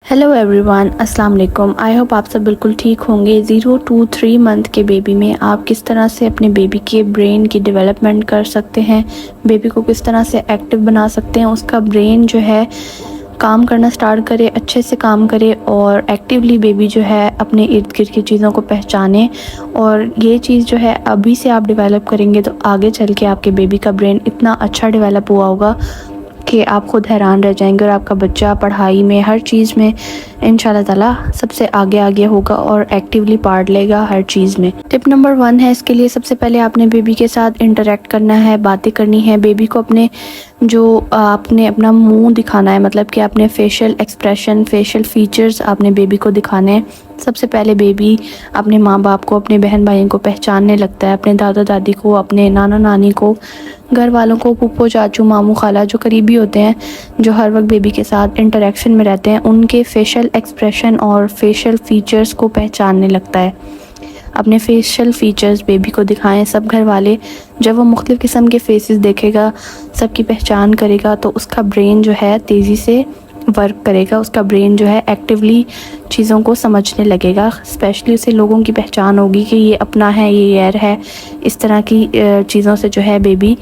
Hello everyone, अस्सलाम वालेकुम। I hope आप सब बिल्कुल ठीक होंगे। 0 to 3 मंथ के बेबी में आप किस तरह से अपने बेबी के ब्रेन की डेवलपमेंट कर सकते हैं, बेबी को किस तरह से एक्टिव बना सकते हैं, उसका ब्रेन जो है काम करना स्टार्ट करे, अच्छे से काम करे और एक्टिवली बेबी जो है अपने इर्द गिर्द की चीज़ों को पहचाने। और ये चीज़ जो है अभी से आप डेवलप करेंगे तो आगे चल के आपके बेबी का ब्रेन इतना अच्छा डेवलप हुआ होगा कि आप खुद हैरान रह जाएंगे और आपका बच्चा पढ़ाई में हर चीज़ में इंशाल्लाह ताला सबसे आगे आगे होगा और एक्टिवली पार्ट लेगा हर चीज़ में। टिप नंबर 1 है इसके लिए, सबसे पहले आपने बेबी के साथ इंटरेक्ट करना है, बातें करनी है। बेबी को आपने अपना मुंह दिखाना है, मतलब कि आपने फेशियल एक्सप्रेशन, फेशियल फीचर्स आपने बेबी को दिखाने हैं। सबसे पहले बेबी अपने माँ बाप को, अपने बहन भाइयों को पहचानने लगता है, अपने दादा दादी को, अपने नाना नानी को, घर वालों को, फूफो चाचू मामू खाला जो करीबी होते हैं, जो हर वक्त बेबी के साथ इंटरेक्शन में रहते हैं, उनके फेशियल एक्सप्रेशन और फेशियल फीचर्स को पहचानने लगता है। अपने फेशियल फीचर्स बेबी को दिखाएं सब घर वाले। जब वो मुख्तलिफ़ किस्म के फेसेस देखेगा, सबकी पहचान करेगा, तो उसका ब्रेन जो है तेज़ी से वर्क करेगा, उसका ब्रेन जो है एक्टिवली चीज़ों को समझने लगेगा। स्पेशली उसे लोगों की पहचान होगी कि ये अपना है, ये यार है। इस तरह की चीज़ों से जो है बेबी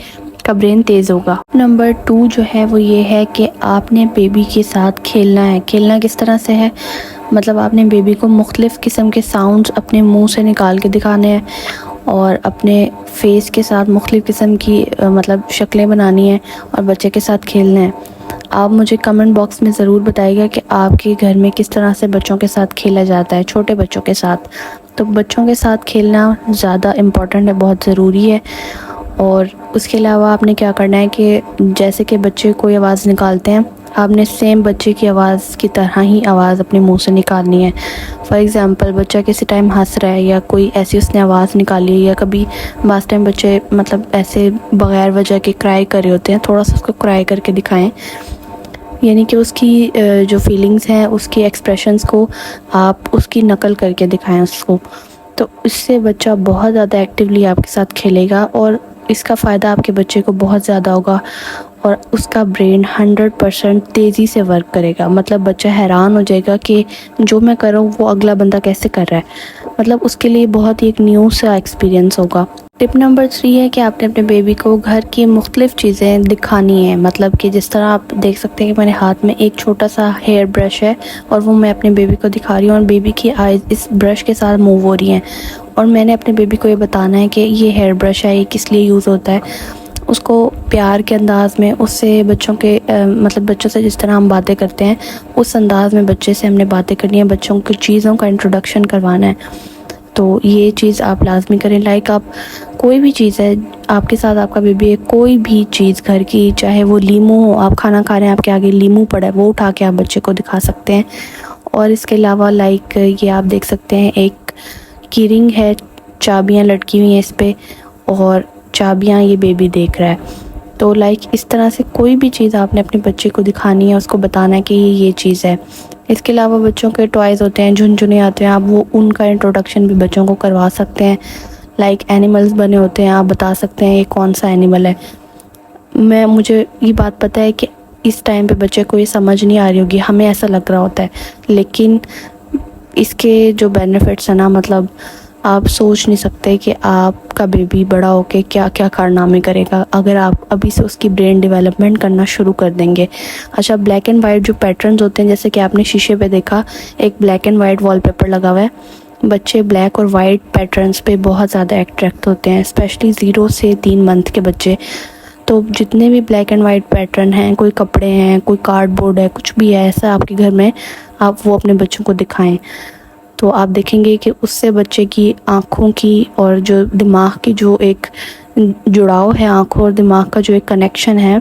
का ब्रेन तेज़ होगा। नंबर 2 जो है वो ये है कि आपने बेबी के साथ खेलना है। खेलना किस तरह से है, मतलब आपने बेबी को मुख्तलिफ़ किस्म के साउंड्स अपने मुंह से निकाल के दिखाने हैं और अपने फेस के साथ मुख्तलिफ़ किस्म की मतलब शक्लें बनानी है और बच्चे के साथ खेलना है। आप मुझे कमेंट बॉक्स में ज़रूर बताइएगा कि आपके घर में किस तरह से बच्चों के साथ खेला जाता है, छोटे बच्चों के साथ। तो बच्चों के साथ खेलना ज़्यादा इम्पॉर्टेंट है, बहुत ज़रूरी है। और उसके अलावा आपने क्या करना है कि जैसे कि बच्चे कोई आवाज़ निकालते हैं, आपने सेम बच्चे की आवाज़ की तरह ही आवाज़ अपने मुंह से निकालनी है। फॉर एग्ज़ाम्पल, बच्चा किसी टाइम हंस रहा है या कोई ऐसी उसने आवाज़ निकाली है, या कभी बास टाइम बच्चे मतलब ऐसे बग़ैर वजह के क्राई कर रहे होते हैं, थोड़ा सा उसको क्राई करके दिखाएं, यानी कि उसकी जो फीलिंग्स हैं, उसकी एक्सप्रेशंस को आप उसकी नकल करके दिखाएं उसको। तो इससे बच्चा बहुत ज़्यादा एक्टिवली आपके साथ खेलेगा और इसका फ़ायदा आपके बच्चे को बहुत ज़्यादा होगा और उसका ब्रेन 100% तेज़ी से वर्क करेगा। मतलब बच्चा हैरान हो जाएगा कि जो मैं कर रहा हूँ वो अगला बंदा कैसे कर रहा है। मतलब उसके लिए बहुत ही एक न्यू सा एक्सपीरियंस होगा। टिप नंबर 3 है कि आपने अपने बेबी को घर की मुख्तलिफ़ चीज़ें दिखानी है। मतलब कि जिस तरह आप देख सकते हैं कि मेरे हाथ में एक छोटा सा हेयर ब्रश है और वो मैं अपने बेबी को दिखा रही हूँ और बेबी की आइज़ इस ब्रश के साथ मूव हो रही हैं और मैंने अपने बेबी को ये बताना है कि ये हेयर ब्रश है, ये किस लिए यूज़ होता है। उसको प्यार के अंदाज़ में उससे बच्चों के मतलब बच्चों से जिस तरह हम बातें करते हैं उस अंदाज़ में बच्चे से हमने बातें करनी है, बच्चों की चीज़ों का इंट्रोडक्शन करवाना है। तो ये चीज़ आप लाजमी करें। लाइक आप कोई भी चीज़ है आपके साथ, आपका बेबी है, कोई भी चीज़ घर की, चाहे वो लीमू हो, आप खाना खा रहे हैं आपके आगे लीमू पड़ा है, वो उठा के आप बच्चे को दिखा सकते हैं। और इसके अलावा लाइक ये आप देख सकते हैं एक की रिंग है, चाबियाँ लटकी हुई हैं इस पर और चाबियाँ ये बेबी देख रहा है। तो लाइक इस तरह से कोई भी चीज़ आपने अपने बच्चे को दिखानी है, उसको बताना है कि ये चीज़ है। इसके अलावा बच्चों के टॉयज़ होते हैं, झुनझुने आते हैं, आप वो उनका इंट्रोडक्शन भी बच्चों को करवा सकते हैं। लाइक एनिमल्स बने होते हैं, आप बता सकते हैं ये कौन सा एनिमल है। मुझे ये बात पता है कि इस टाइम पे बच्चे को ये समझ नहीं आ रही होगी, हमें ऐसा लग रहा होता है, लेकिन इसके जो बेनिफिट्स हैं ना, मतलब आप सोच नहीं सकते कि आपका बेबी बड़ा होके क्या क्या कारनामे करेगा अगर आप अभी से उसकी ब्रेन डेवलपमेंट करना शुरू कर देंगे। अच्छा, ब्लैक एंड वाइट जो पैटर्न्स होते हैं, जैसे कि आपने शीशे पे देखा एक ब्लैक एंड वाइट वॉलपेपर लगा हुआ है, बच्चे ब्लैक और वाइट पैटर्न्स पे बहुत ज़्यादा अट्रैक्ट होते हैं, स्पेशली 0 से 3 मंथ के बच्चे। तो जितने भी ब्लैक एंड वाइट पैटर्न हैं, कोई कपड़े हैं, कोई कार्डबोर्ड है, कुछ भी है ऐसा आपके घर में, आप वो अपने बच्चों को दिखाएं। तो आप देखेंगे कि उससे बच्चे की आँखों की और जो दिमाग की जो एक जुड़ाव है, आँखों और दिमाग का जो एक कनेक्शन है,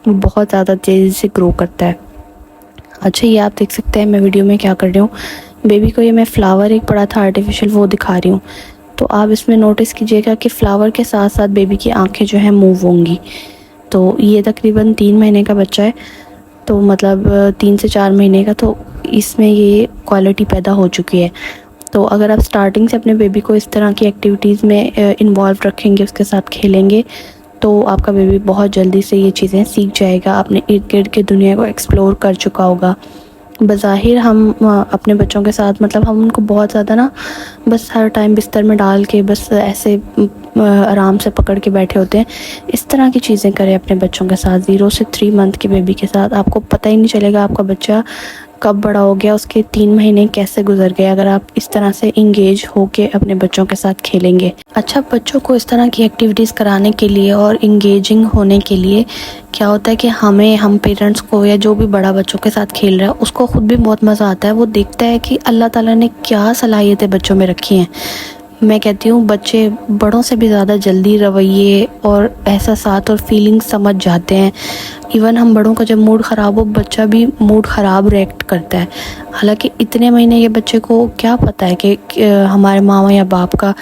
वो बहुत ज़्यादा तेज़ी से ग्रो करता है। अच्छा, ये आप देख सकते हैं मैं वीडियो में क्या कर रही हूँ, बेबी को ये मैं फ्लावर एक पड़ा था आर्टिफिशियल वो दिखा रही हूँ। तो आप इसमें नोटिस कीजिएगा कि फ्लावर के साथ साथ बेबी की आँखें जो है मूव होंगी। तो ये तकरीबन 3 महीने का बच्चा है, तो मतलब 3 से 4 महीने का, तो इसमें ये क्वालिटी पैदा हो चुकी है। तो अगर आप स्टार्टिंग से अपने बेबी को इस तरह की एक्टिविटीज़ में इन्वॉल्व रखेंगे, उसके साथ खेलेंगे, तो आपका बेबी बहुत जल्दी से ये चीज़ें सीख जाएगा, अपने इर्द गिर्द की दुनिया को एक्सप्लोर कर चुका होगा। बज़ाहिर हम अपने बच्चों के साथ मतलब हम उनको बहुत ज़्यादा ना बस हर टाइम बिस्तर में डाल के बस ऐसे आराम से पकड़ के बैठे होते हैं। इस तरह की चीज़ें करें अपने बच्चों के साथ। 0 से 3 मंथ के बेबी के साथ आपको पता ही नहीं चलेगा आपका बच्चा कब बड़ा हो गया, उसके 3 महीने कैसे गुजर गए अगर आप इस तरह से इंगेज होके अपने बच्चों के साथ खेलेंगे। अच्छा, बच्चों को इस तरह की एक्टिविटीज़ कराने के लिए और इंगेजिंग होने के लिए क्या होता है कि हम पेरेंट्स को या जो भी बड़ा बच्चों के साथ खेल रहा है उसको ख़ुद भी बहुत मज़ा आता है। वो देखता है कि अल्लाह ताला ने क्या सलाहियतें बच्चों में रखी हैं। मैं कहती हूँ बच्चे बड़ों से भी ज़्यादा जल्दी रवैये और एहसासात और फीलिंग्स समझ जाते हैं। इवन हम बड़ों का जब मूड ख़राब हो बच्चा भी मूड ख़राब रिएक्ट करता है। हालांकि इतने महीने के बच्चे को क्या पता है कि हमारे माँ या बाप का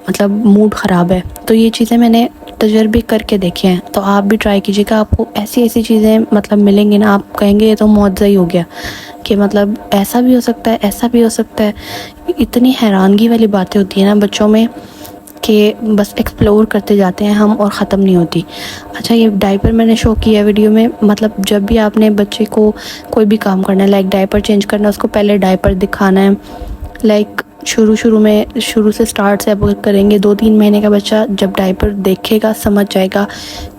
मतलब मूड ख़राब है। तो ये चीज़ें मैंने तजर्बे करके देखे हैं, तो आप भी ट्राई कीजिएगा। आपको ऐसी ऐसी चीज़ें मतलब मिलेंगी ना, आप कहेंगे ये तो मुआवजा ही हो गया कि मतलब ऐसा भी हो सकता है, ऐसा भी हो सकता है। इतनी हैरानगी वाली बातें होती हैं ना बच्चों में कि बस एक्सप्लोर करते जाते हैं हम और ख़त्म नहीं होती। अच्छा, ये डायपर मैंने शो किया वीडियो में। मतलब जब भी आपने बच्चे को कोई भी काम करना है, लाइक डायपर चेंज करना, उसको पहले डायपर दिखाना है। लाइक शुरू से स्टार्ट से आप करेंगे। 2-3 महीने का बच्चा जब डायपर देखेगा समझ जाएगा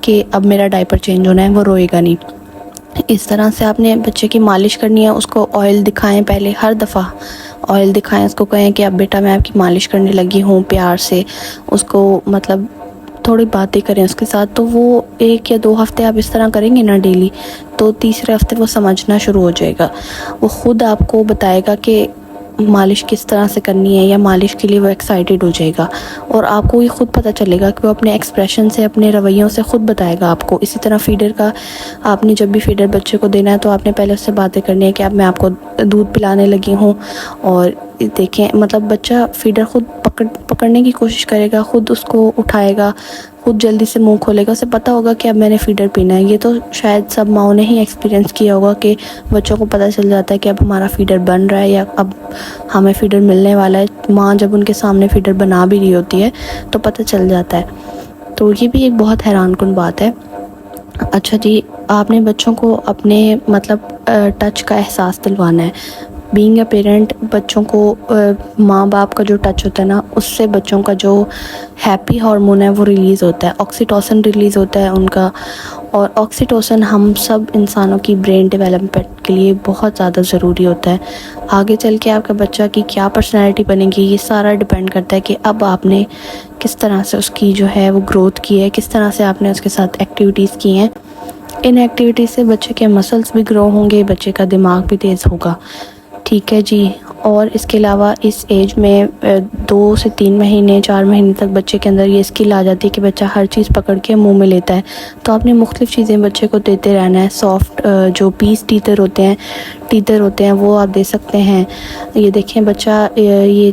कि अब मेरा डायपर चेंज होना है, वो रोएगा नहीं। इस तरह से आपने बच्चे की मालिश करनी है, उसको ऑयल दिखाएं पहले, हर दफ़ा ऑयल दिखाएं, उसको कहें कि अब बेटा मैं आपकी मालिश करने लगी हूँ, प्यार से उसको मतलब थोड़ी बातें करें उसके साथ। तो वो 1 या 2 हफ़्ते आप इस तरह करेंगे ना डेली, तो तीसरे हफ्ते वो समझना शुरू हो जाएगा। वो ख़ुद आपको बताएगा कि मालिश किस तरह से करनी है, या मालिश के लिए वो एक्साइटेड हो जाएगा और आपको ये ख़ुद पता चलेगा कि वो अपने एक्सप्रेशन से, अपने रवैयों से ख़ुद बताएगा आपको। इसी तरह फीडर का, आपने जब भी फीडर बच्चे को देना है तो आपने पहले उससे बातें करनी है कि अब मैं आपको दूध पिलाने लगी हूँ। और देखें मतलब बच्चा फीडर ख़ुद पकड़ने की कोशिश करेगा, ख़ुद उसको उठाएगा, खुद जल्दी से मुंह खोलेगा। उसे पता होगा कि अब मैंने फीडर पीना है। ये तो शायद सब माओं ने ही एक्सपीरियंस किया होगा कि बच्चों को पता चल जाता है कि अब हमारा फीडर बन रहा है या अब हमें फीडर मिलने वाला है। माँ जब उनके सामने फीडर बना भी रही होती है तो पता चल जाता है। तो ये भी एक बहुत हैरानकुन बात है। अच्छा जी, आपने बच्चों को अपने मतलब टच का एहसास दिलवाना है। बीइंग अ पेरेंट, बच्चों को माँ बाप का जो टच होता है ना, उससे बच्चों का जो हैप्पी हार्मोन है वो रिलीज़ होता है, ऑक्सीटोसिन रिलीज़ होता है उनका। और ऑक्सीटोसिन हम सब इंसानों की ब्रेन डेवलपमेंट के लिए बहुत ज़्यादा ज़रूरी होता है। आगे चल के आपका बच्चा की क्या पर्सनैलिटी बनेगी ये सारा डिपेंड करता है कि अब आपने किस तरह से उसकी जो है वो ग्रोथ की है, किस तरह से आपने उसके साथ एक्टिविटीज़ की हैं। इन एक्टिविटीज़ से बच्चे के मसल्स भी ग्रो होंगे, बच्चे का दिमाग भी तेज़ होगा। ठीक है जी। और इसके अलावा इस एज में 2 से 3 महीने 4 महीने तक बच्चे के अंदर ये स्किल आ जाती है कि बच्चा हर चीज़ पकड़ के मुंह में लेता है। तो आपने मुख्तलिफ़ चीज़ें बच्चे को देते रहना है। सॉफ्ट जो पीस टीथर होते हैं वो आप दे सकते हैं। ये देखें बच्चा ये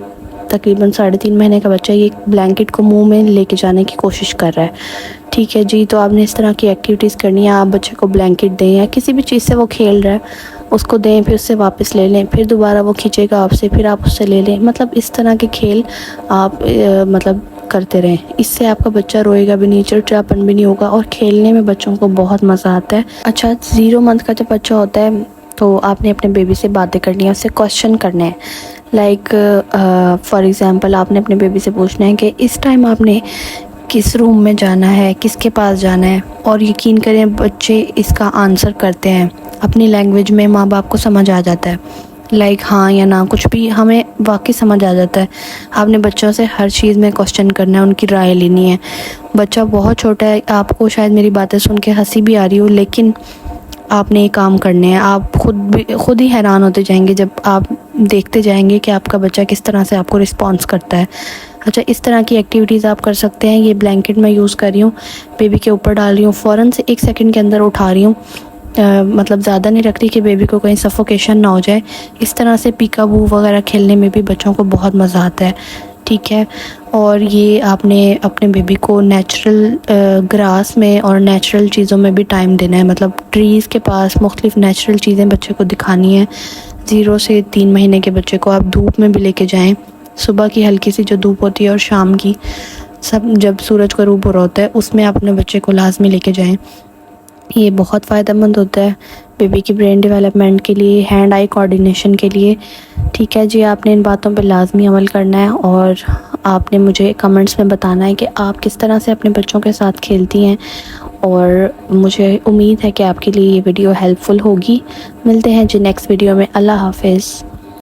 तकरीबन 3.5 महीने का बच्चा ये ब्लैंकेट को मुंह में लेके जाने की कोशिश कर रहा है। ठीक है जी। तो आपने इस तरह की एक्टिविटीज़ करनी है। आप बच्चे को ब्लैंकेट दें या किसी भी चीज़ से वो खेल रहा है उसको दें, फिर उससे वापस ले लें, फिर दोबारा वो खींचेगा आपसे, फिर आप उससे ले लें। मतलब इस तरह के खेल आप मतलब करते रहें। इससे आपका बच्चा रोएगा भी नहीं, चिड़चिड़ापन भी नहीं होगा और खेलने में बच्चों को बहुत मज़ा आता है। अच्छा, 0 मंथ का जब बच्चा होता है तो आपने अपने बेबी से बातें करनी है, उससे क्वेश्चन करने हैं। लाइक फॉर एग्ज़ाम्पल आपने अपने बेबी से पूछना है कि इस टाइम आपने किस रूम में जाना है, किसके पास जाना है। और यकीन करें बच्चे इसका आंसर करते हैं अपनी लैंग्वेज में, माँ बाप को समझ आ जाता है। लाइक हाँ या ना, कुछ भी हमें वाकई समझ आ जाता है। आपने बच्चों से हर चीज़ में क्वेश्चन करना है, उनकी राय लेनी है। बच्चा बहुत छोटा है, आपको शायद मेरी बातें सुन के हंसी भी आ रही हो, लेकिन आपने ये काम करने हैं। आप खुद ही हैरान होते जाएंगे जब आप देखते जाएंगे कि आपका बच्चा किस तरह से आपको रिस्पॉन्स करता है। अच्छा, इस तरह की एक्टिविटीज़ आप कर सकते हैं। ये ब्लैंकेट मैं यूज़ कर रही हूँ, बेबी के ऊपर डाल रही हूँ, फ़ौरन से 1 सेकंड के अंदर उठा रही हूँ। मतलब ज़्यादा नहीं रख रही कि बेबी को कहीं सफोकेशन ना हो जाए। इस तरह से पीकाबू वगैरह खेलने में भी बच्चों को बहुत मज़ा आता है। ठीक है। और ये आपने अपने बेबी को नेचुरल ग्रास में और नेचुरल चीज़ों में भी टाइम देना है। मतलब ट्रीज़ के पास मुख्तलिफ नेचुरल चीज़ें बच्चे को दिखानी है। 0 से 3 महीने के बच्चे को आप धूप में भी लेके जाएं। सुबह की हल्की सी जो धूप होती है और शाम की सब जब सूरज का रूप हो रहा होता है उसमें आप अपने बच्चे को लाजमी लेके जाएं। ये बहुत फ़ायदेमंद होता है। बेबी की ब्रेन डेवलपमेंट के लिए, हैंड आई कोऑर्डिनेशन के लिए। ठीक है जी, आपने इन बातों पर लाजमी अमल करना है और आपने मुझे कमेंट्स में बताना है कि आप किस तरह से अपने बच्चों के साथ खेलती हैं, और मुझे उम्मीद है कि आपके लिए ये वीडियो हेल्पफुल होगी। मिलते हैं जी नेक्स्ट वीडियो में। अल्लाह हाफिज़।